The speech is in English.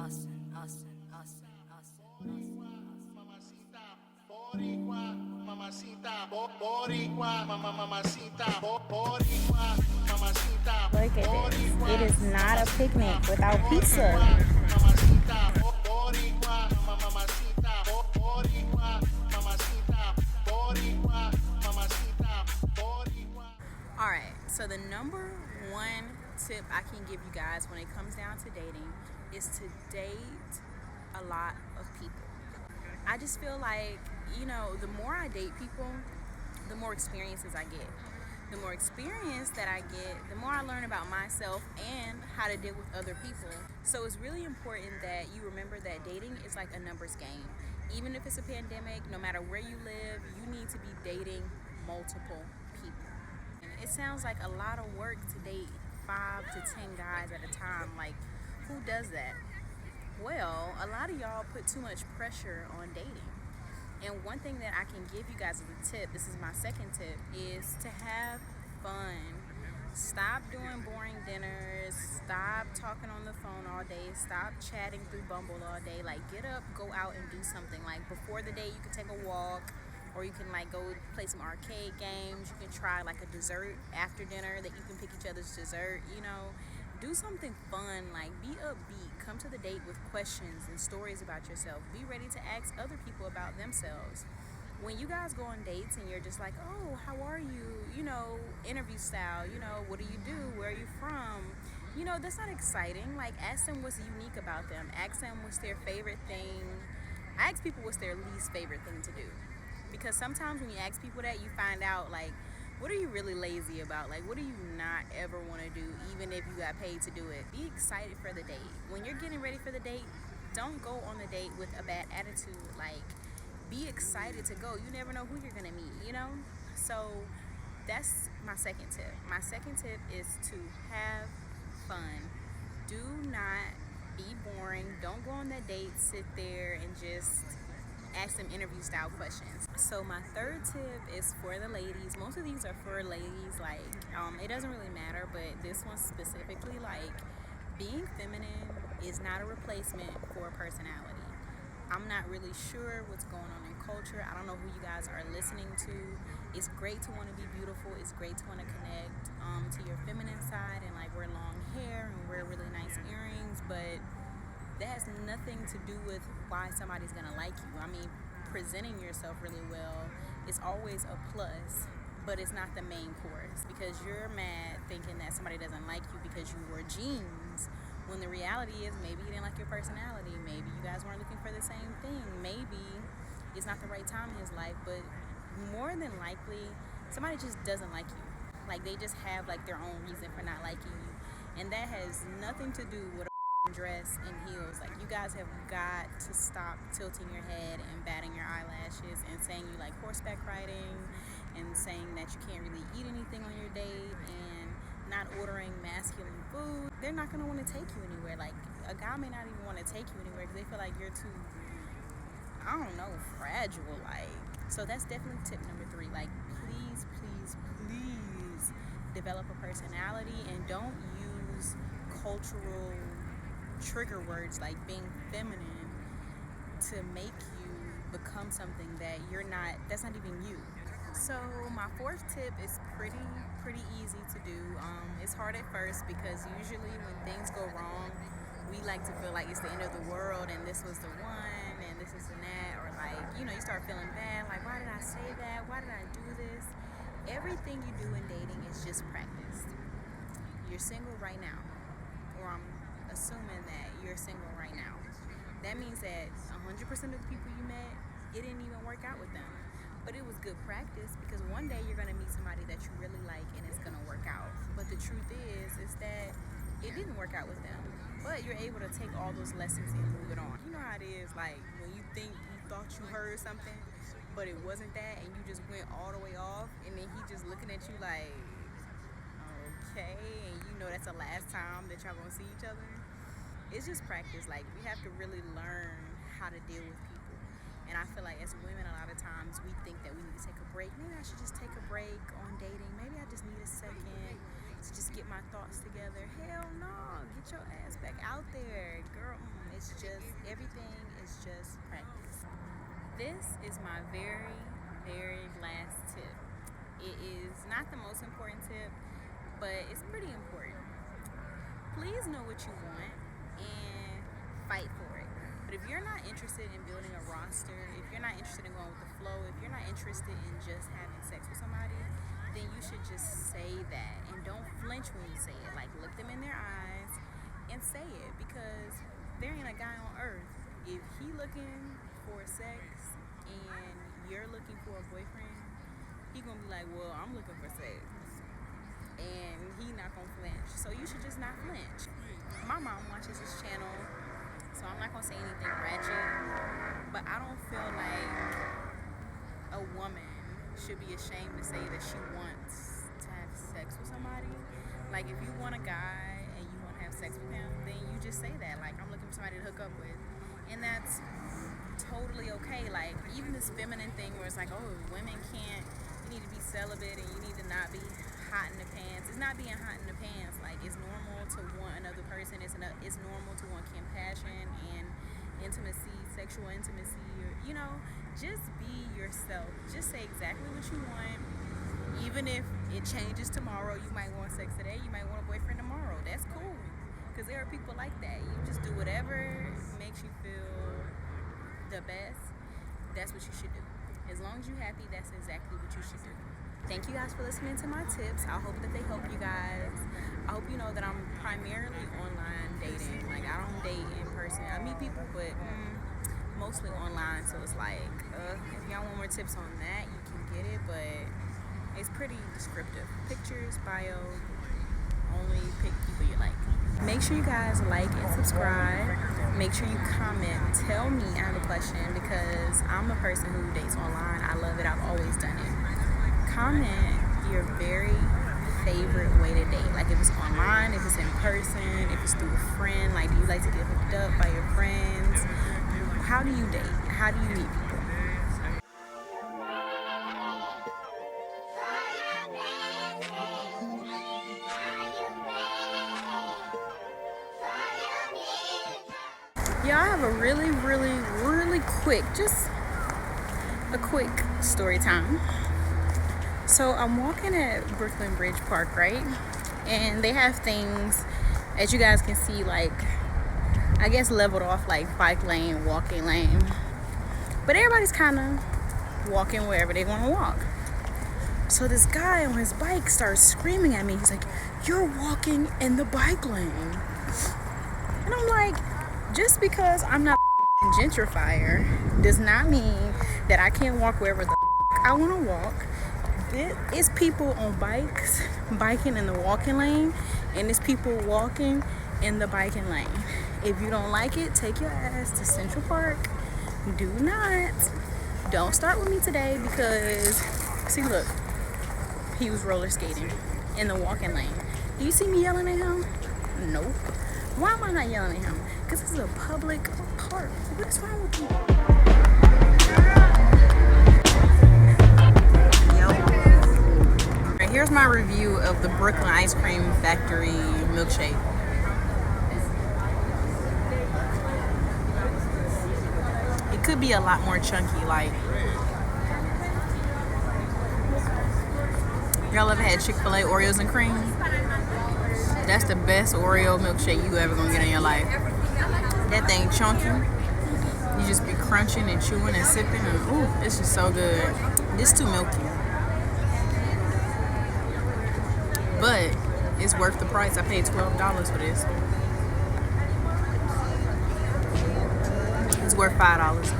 Look at this. It is not a picnic without pizza. Alright, so the number one tip I can give you guys when it comes down to dating is to date a lot of people. I just feel like, the more I date people, the more experiences I get. The more experience that I get, the more I learn about myself and how to deal with other people. So it's really important that you remember that dating is like a numbers game. Even if it's a pandemic, no matter where you live, you need to be dating multiple people. And it sounds like a lot of work to date 5 to 10 guys at a time. Like, who does that? Well, a lot of y'all put too much pressure on dating. And one thing that I can give you guys as a tip, this is my second tip, is to have fun. Stop doing boring dinners. Stop talking on the phone all day. Stop chatting through Bumble all day. Like, get up, go out and do something. Like, before the date, you can take a walk, or you can go play some arcade games. You can try like a dessert after dinner that you can pick each other's dessert. Do something fun. Like, be upbeat. Come to the date with questions and stories about yourself. Be ready to ask other people about themselves. When you guys go on dates and you're just like, oh, how are you? Interview style. What do you do? Where are you from? That's not exciting. Like, ask them what's unique about them. Ask them what's their favorite thing. I ask people what's their least favorite thing to do. Because sometimes when you ask people that, you find out, like, what are you really lazy about? Like, what do you not ever want to do, even if you got paid to do it? Be excited for the date. When you're getting ready for the date, don't go on the date with a bad attitude. Like, be excited to go. You never know who you're going to meet, So that's my second tip. My second tip is to have fun. Do not be boring. Don't go on that date, sit there, and just ask them interview style questions. So my third tip is for the ladies. Most of these are for ladies. Like, it doesn't really matter, but this one specifically, like, being feminine is not a replacement for personality. I'm not really sure what's going on in culture. I don't know who you guys are listening to. It's great to want to be beautiful. It's great to want to connect to your feminine side and like wear long hair and wear really nice earrings, but that has nothing to do with why somebody's gonna like you. I mean, presenting yourself really well is always a plus, but it's not the main course, because you're mad thinking that somebody doesn't like you because you wore jeans, when the reality is maybe you didn't like your personality, maybe you guys weren't looking for the same thing, maybe it's not the right time in his life, but more than likely somebody just doesn't like you. Like, they just have like their own reason for not liking you, and that has nothing to do with dress and heels. Like, you guys have got to stop tilting your head and batting your eyelashes and saying you like horseback riding and saying that you can't really eat anything on your date and not ordering masculine food. They're not going to want to take you anywhere. Like, a guy may not even want to take you anywhere because they feel like you're too, I don't know, fragile. Like, so that's definitely tip number 3. Like, please, please, please develop a personality and don't use cultural trigger words like being feminine to make you become something that you're not, that's not even you. So my fourth tip is pretty easy to do. It's hard at first because usually when things go wrong, we like to feel like it's the end of the world and this was the one and this is and that, or like, you start feeling bad, like, why did I say that? Why did I do this? Everything you do in dating is just practice. You're single right now, or I'm assuming that you're single right now. That means that 100% of the people you met, it didn't even work out with them. But it was good practice, because one day you're going to meet somebody that you really like and it's going to work out. But the truth is that it didn't work out with them. But you're able to take all those lessons and move it on. You know how it is, like, when you thought you heard something, but it wasn't that, and you just went all the way off, and then he just looking at you like, okay, and that's the last time that y'all gonna see each other. It's just practice. Like, we have to really learn how to deal with people. And I feel like as women, a lot of times we think that we need to take a break. Maybe I should just take a break on dating. Maybe I just need a second to just get my thoughts together. Hell no, get your ass back out there, girl. It's It's just, everything is just practice. This is my very, very last tip. It is not the most important tip, but it's pretty important. Please know what you want and fight for it. But if you're not interested in building a roster, if you're not interested in going with the flow, if you're not interested in just having sex with somebody, then you should just say that. And don't flinch when you say it. Like, look them in their eyes and say it, because there ain't a guy on earth, if he looking for sex and you're looking for a boyfriend, he gonna be like, well, I'm looking for sex, and he not gonna flinch. So you should just not flinch. My mom watches this channel, so I'm not gonna say anything ratchet, but I don't feel like a woman should be ashamed to say that she wants to have sex with somebody. Like, if you want a guy and you want to have sex with him, then you just say that. Like, I'm looking for somebody to hook up with. And that's totally okay. Like, even this feminine thing where it's like, oh, women can't, you need to be celibate and you need to not be hot in the pants. It's not being hot in the pants. Like, it's normal to want another person. It's normal to want compassion and intimacy, sexual intimacy, or, you know, just be yourself. Just say exactly what you want. Even if it changes tomorrow, you might want sex today, you might want a boyfriend tomorrow. That's cool, because there are people like that. You just do whatever makes you feel the best. That's what you should do. As long as you're happy, that's exactly what you should do. Thank you guys for listening to my tips. I hope that they help you guys. I hope you know that I'm primarily online dating. Like, I don't date in person. I meet people, but mostly online. So it's like, if y'all want more tips on that, you can get it, but it's pretty descriptive. Pictures, bio, only pick people you like. Make sure you guys like and subscribe. Make sure you comment. Tell me I have a question, because I'm a person who dates online. I love it. I've always done it. Comment your very favorite way to date. Like, if it's online, if it's in person, if it's through a friend. Like, do you like to get hooked up by your friends? How do you date? How do you meet people? Yeah, I have a really quick, just a quick story time. So I'm walking at Brooklyn Bridge Park, right? And they have things, as you guys can see, like, I guess leveled off, like bike lane, walking lane. But everybody's kind of walking wherever they want to walk. So this guy on his bike starts screaming at me. He's like, "You're walking in the bike lane." And I'm like, just because I'm not a gentrifier does not mean that I can't walk wherever the I want to walk. It's people on bikes biking in the walking lane, and it's people walking in the biking lane. If you don't like it, take your ass to Central Park. Don't start with me today, because see, look, he was roller skating in the walking lane. Do you see me yelling at him? Nope. Why am I not yelling at him? Because this is a public park. What is wrong with you? Alright, here's my review of the Brooklyn Ice Cream Factory milkshake. It could be a lot more chunky. Like, y'all ever had Chick-fil-A Oreos and cream? That's the best Oreo milkshake you ever gonna get in your life. That thing chunky. You just be crunching and chewing and sipping, and ooh, it's just so good. This too milky, but it's worth the price. I paid $12 for this. It's worth $5.